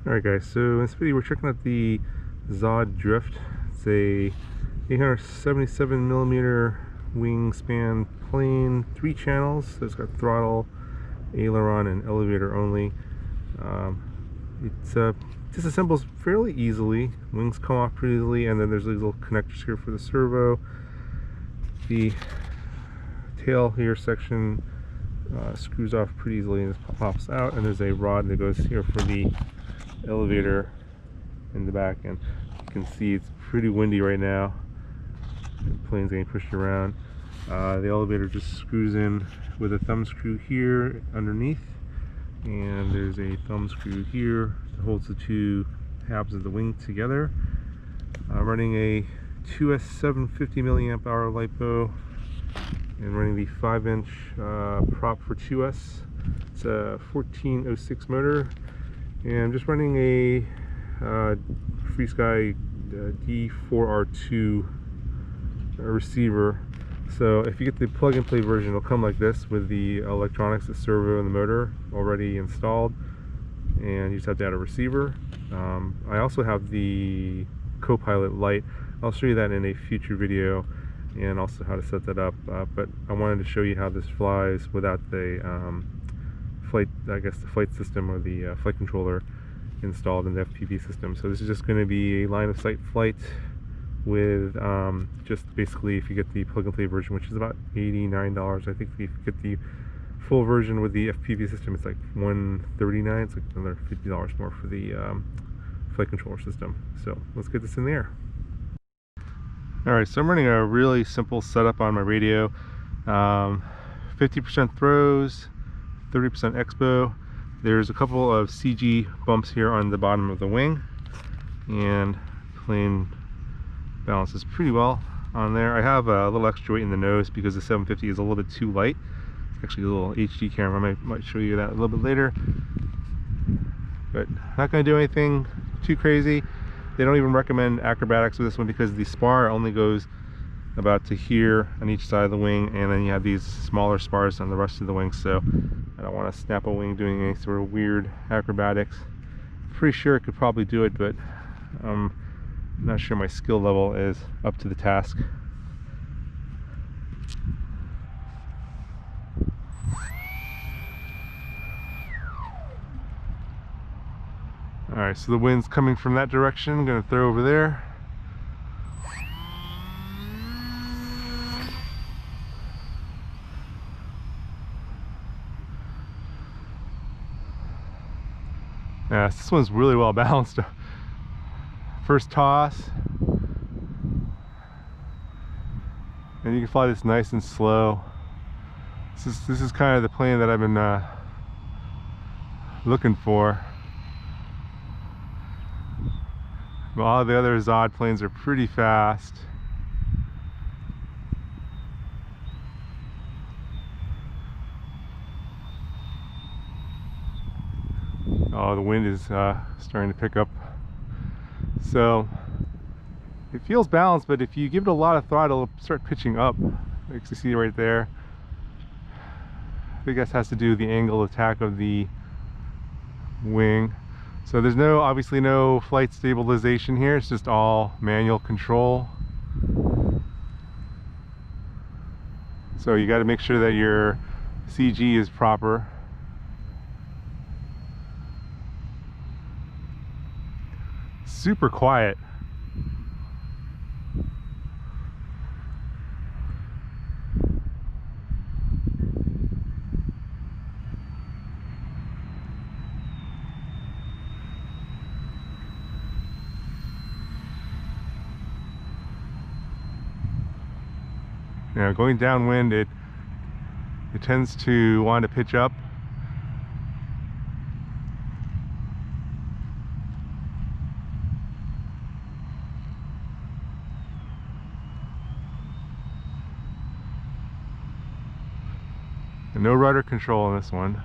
Alright guys, so in this video we're checking out the ZOHD Drift. It's a 877mm wingspan plane, 3 channels, so it's got throttle, aileron, and elevator only. It's disassembles fairly easily, wings come off pretty easily, and then there's these little connectors here for the servo. The tail here section screws off pretty easily and just pops out, and there's a rod that goes here for the elevator in the back. And you can see it's pretty windy right now, the plane's getting pushed around. The elevator just screws in with a thumb screw here underneath, and there's a thumb screw here that holds the two halves of the wing together. I'm running a 2S 750 milliamp hour LiPo and running the 5-inch prop for 2S. It's a 1406 motor, and I'm just running a FreeSky D4R2 receiver. So if you get the plug-and-play version, it'll come like this with the electronics, the servo and the motor already installed, and you just have to add a receiver. I also have the Copilot Lite. I'll show you that in a future video, and also how to set that up. But I wanted to show you how this flies without the flight system or the flight controller installed in the FPV system. So this is just going to be a line of sight flight with just basically, if you get the plug and play version, which is about $89. I think if you get the full version with the FPV system, it's like $139. It's like another $50 more for the flight controller system. So let's get this in the air. Alright, so I'm running a really simple setup on my radio. 50% throws, 30% expo. There's a couple of CG bumps here on the bottom of the wing, and plane balances pretty well on there. I have a little extra weight in the nose because the 750 is a little bit too light. It's actually a little HD camera. I might show you that a little bit later, but not going to do anything too crazy. They don't even recommend acrobatics with this one because the spar only goes about to here on each side of the wing, and then you have these smaller spars on the rest of the wing. So I don't want to snap a wing doing any sort of weird acrobatics. Pretty sure I could probably do it, but I'm not sure my skill level is up to the task. Alright, so the wind's coming from that direction. I'm going to throw over there. Yeah, this one's really well balanced. First toss, and you can fly this nice and slow. This is kind of the plane that I've been looking for. But all the other ZOHD planes are pretty fast. Oh, the wind is starting to pick up. So it feels balanced, but if you give it a lot of throttle, it'll start pitching up. You can see right there. I think that has to do with the angle of attack of the wing. So there's obviously no flight stabilization here. It's just all manual control. So you got to make sure that your CG is proper. Super quiet. Now going downwind, it tends to want to pitch up. And no rudder control in this one.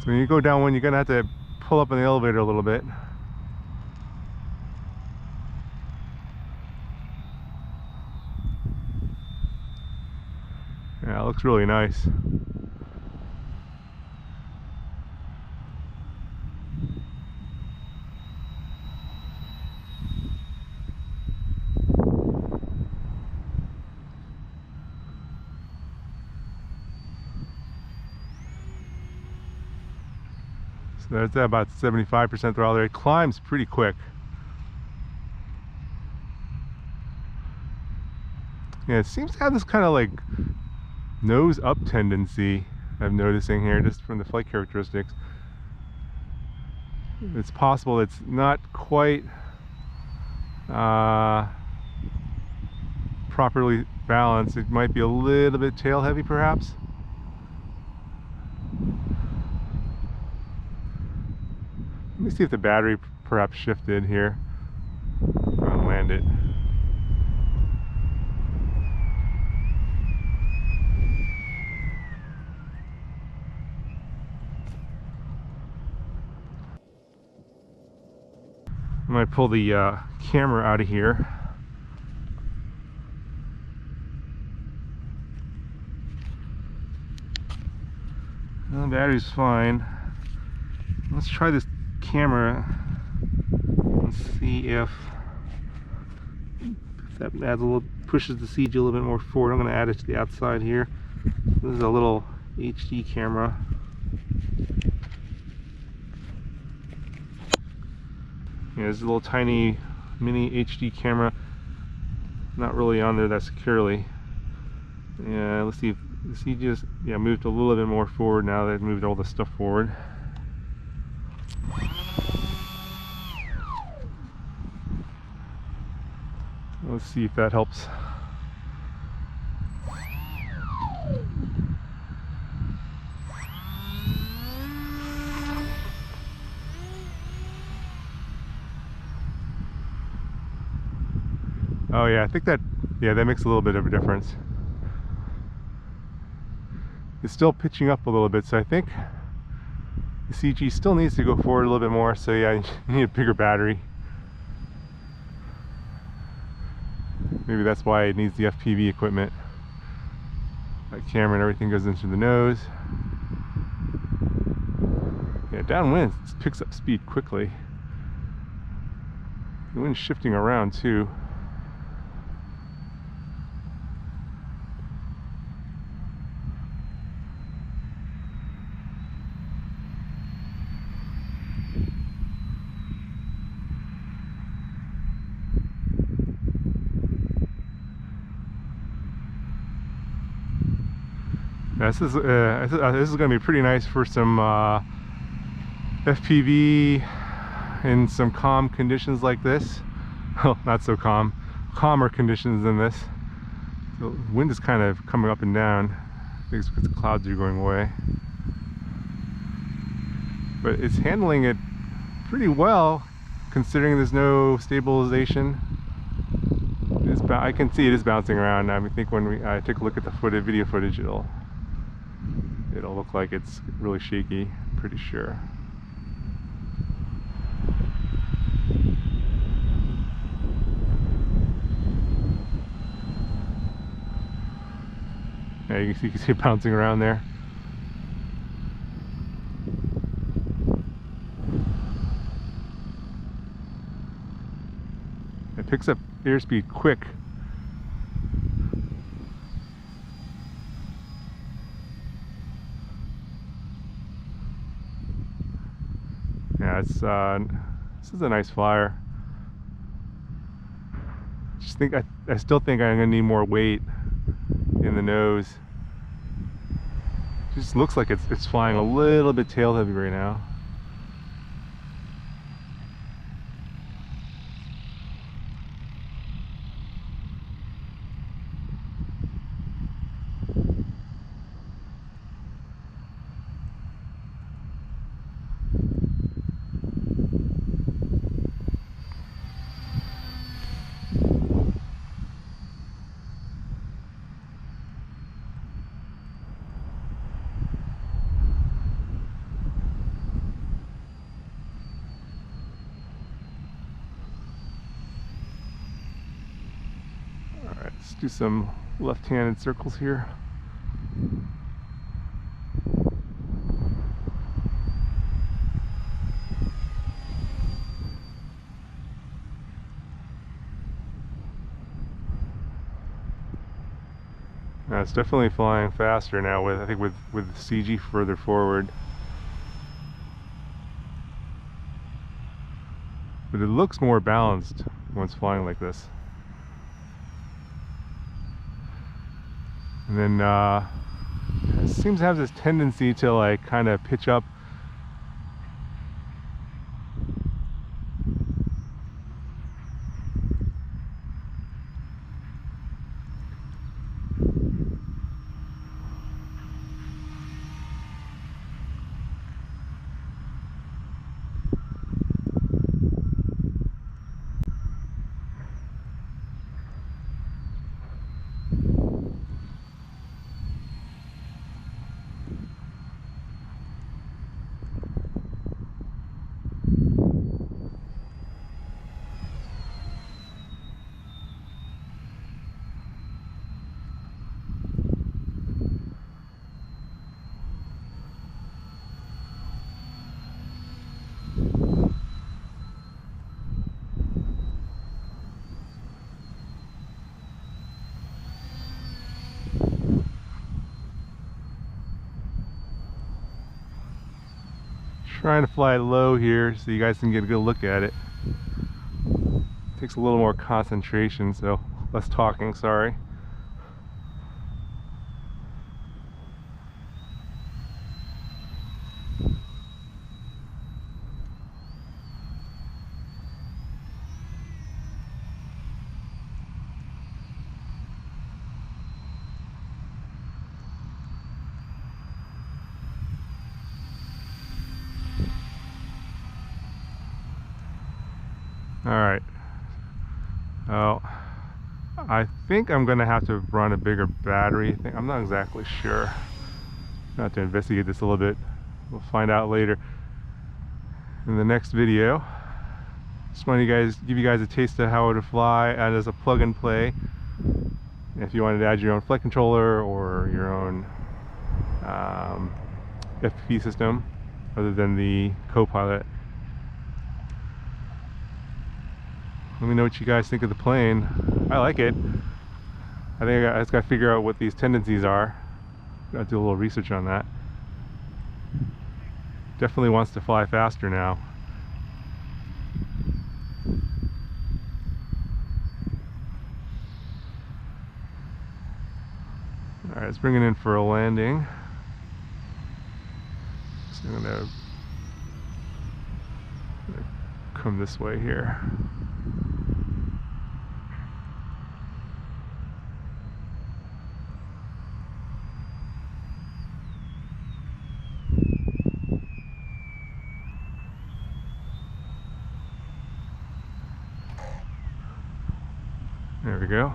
So when you go downwind, you're gonna have to pull up in the elevator a little bit. Yeah, it looks really really, really nice. That's at about 75% throttle rate. It climbs pretty quick. Yeah, it seems to have this kind of like nose up tendency I'm noticing here just from the flight characteristics. It's possible it's not quite properly balanced. It might be a little bit tail heavy perhaps. Let me see if the battery perhaps shifted here. I'll land it. I might pull the camera out of here. Well, the battery's fine. Let's try this camera and see if that adds a little, pushes the CG a little bit more forward. I'm going to add it to the outside here. This is a little HD camera. Yeah, this is a little tiny mini HD camera, not really on there that securely. Yeah, let's see if the CG just moved a little bit more forward now that it moved all the stuff forward. Let's see if that helps. Oh yeah, I think that, that makes a little bit of a difference. It's still pitching up a little bit, so I think the CG still needs to go forward a little bit more, so yeah, you need a bigger battery. Maybe that's why it needs the FPV equipment. That camera and everything goes into the nose. Yeah, downwind it picks up speed quickly. The wind's shifting around too. This is going to be pretty nice for some FPV in some calm conditions like this. Well, not so calm, calmer conditions than this. The wind is kind of coming up and down. I think it's because the clouds are going away. But it's handling it pretty well, considering there's no stabilization. I can see it is bouncing around. I think when I take a look at the video footage, it'll look like it's really shaky, pretty sure. Yeah, you can see it bouncing around there. It picks up airspeed quick. Yeah, this is a nice flyer. I still think I'm gonna need more weight in the nose. It just looks like it's flying a little bit tail heavy right now. Let's do some left-handed circles here. Now it's definitely flying faster now with, I think with the CG further forward. but it looks more balanced when it's flying like this. And then it seems to have this tendency to like kind of pitch up. Trying to fly low here so you guys can get a good look at it. Takes a little more concentration, so less talking, sorry. Alright. Oh, I think I'm gonna have to run a bigger battery. I'm not exactly sure. I'll have to investigate this a little bit. We'll find out later in the next video. Just wanted to give you guys a taste of how it would fly as a plug and play. If you wanted to add your own flight controller or your own FPV system other than the co-pilot. Let me know what you guys think of the plane. I like it. I think I just got to figure out what these tendencies are. Got to do a little research on that. Definitely wants to fly faster now. Alright, let's bring it in for a landing. So I'm gonna come this way here. There we go.